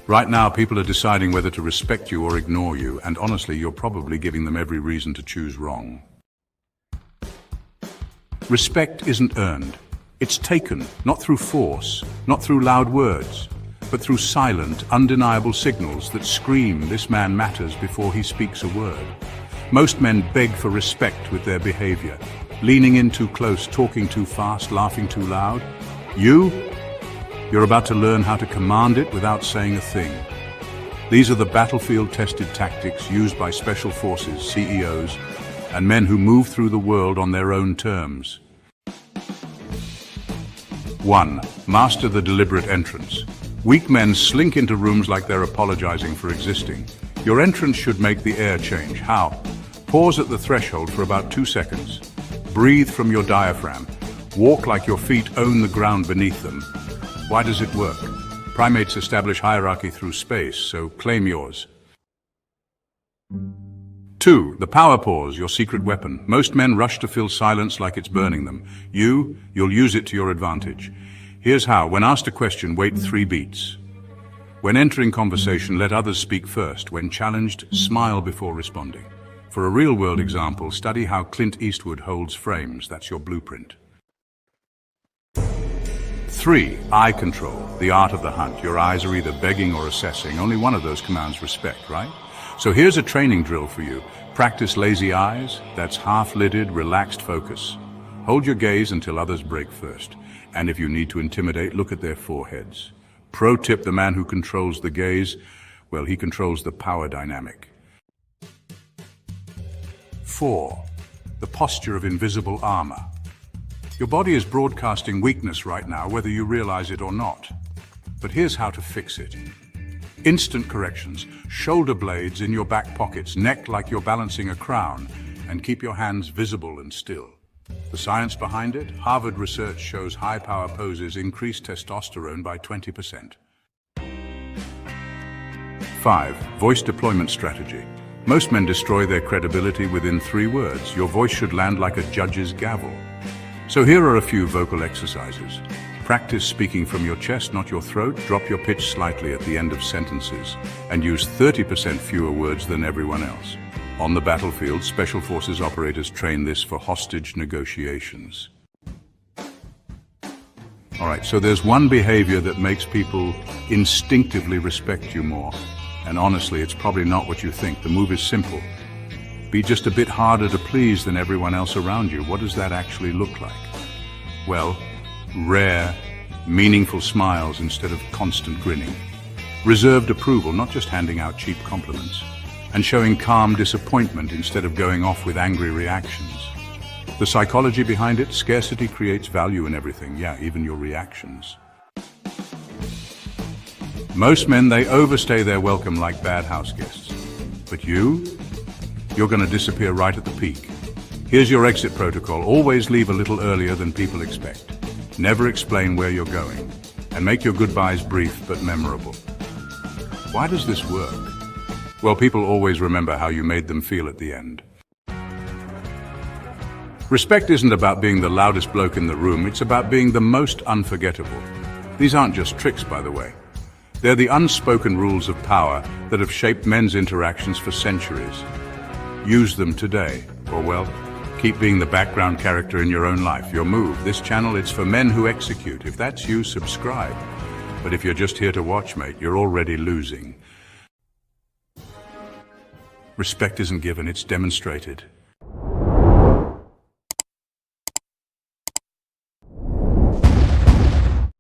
Right now, people are deciding whether to respect you or ignore you, and honestly, you're probably giving them every reason to choose wrong. Respect isn't earned. It's taken, not through force, not through loud words, but through silent, undeniable signals that scream, "This man matters," before he speaks a word. Most men beg for respect with their behavior, leaning in too close, talking too fast, laughing too loud. You're about to learn how to command it without saying a thing. These are the battlefield-tested tactics used by special forces, CEOs, and men who move through the world on their own terms. 1. Master the deliberate entrance. Weak men slink into rooms like they're apologizing for existing. Your entrance should make the air change. How? Pause at the threshold for about 2 seconds. Breathe from your diaphragm. Walk like your feet own the ground beneath them. Why does it work? Primates establish hierarchy through space, so claim yours. 2. The power pause, your secret weapon. Most men rush to fill silence like it's burning them. You'll use it to your advantage. Here's how. When asked a question, wait 3 beats. When entering conversation, let others speak first. When challenged, smile before responding. For a real-world example, study how Clint Eastwood holds frames. That's your blueprint. 3. Eye control, the art of the hunt. Your eyes are either begging or assessing. Only one of those commands respect, right? So here's a training drill for you. Practice lazy eyes. That's half-lidded, relaxed focus. Hold your gaze until others break first. And if you need to intimidate, look at their foreheads. Pro tip, the man who controls the gaze, well, he controls the power dynamic. 4. The posture of invisible armor. Your body is broadcasting weakness right now, whether you realize it or not. But here's how to fix it. Instant corrections. Shoulder blades in your back pockets, neck like you're balancing a crown, and keep your hands visible and still. The science behind it? Harvard research shows high-power poses increase testosterone by 20%. 5. Voice deployment strategy. Most men destroy their credibility within 3 words. Your voice should land like a judge's gavel. So here are a few vocal exercises. Practice speaking from your chest, not your throat. Drop your pitch slightly at the end of sentences and use 30% fewer words than everyone else. On the battlefield, Special Forces operators train this for hostage negotiations. All right, so there's one behavior that makes people instinctively respect you more. And honestly, it's probably not what you think. The move is simple. Be just a bit harder to please than everyone else around you. What does that actually look like? Well, rare, meaningful smiles instead of constant grinning. Reserved approval, not just handing out cheap compliments. And showing calm disappointment instead of going off with angry reactions. The psychology behind it, scarcity creates value in everything. Yeah, even your reactions. Most men, they overstay their welcome like bad house guests. But you're going to disappear right at the peak. Here's your exit protocol. Always leave a little earlier than people expect. Never explain where you're going. And make your goodbyes brief but memorable. Why does this work? Well, people always remember how you made them feel at the end. Respect isn't about being the loudest bloke in the room. It's about being the most unforgettable. These aren't just tricks, by the way. They're the unspoken rules of power that have shaped men's interactions for centuries. Use them today, or well, keep being the background character in your own life. Your move. This channel, it's for men who execute. If that's you, subscribe. But if you're just here to watch, mate, you're already losing. Respect isn't given, it's demonstrated.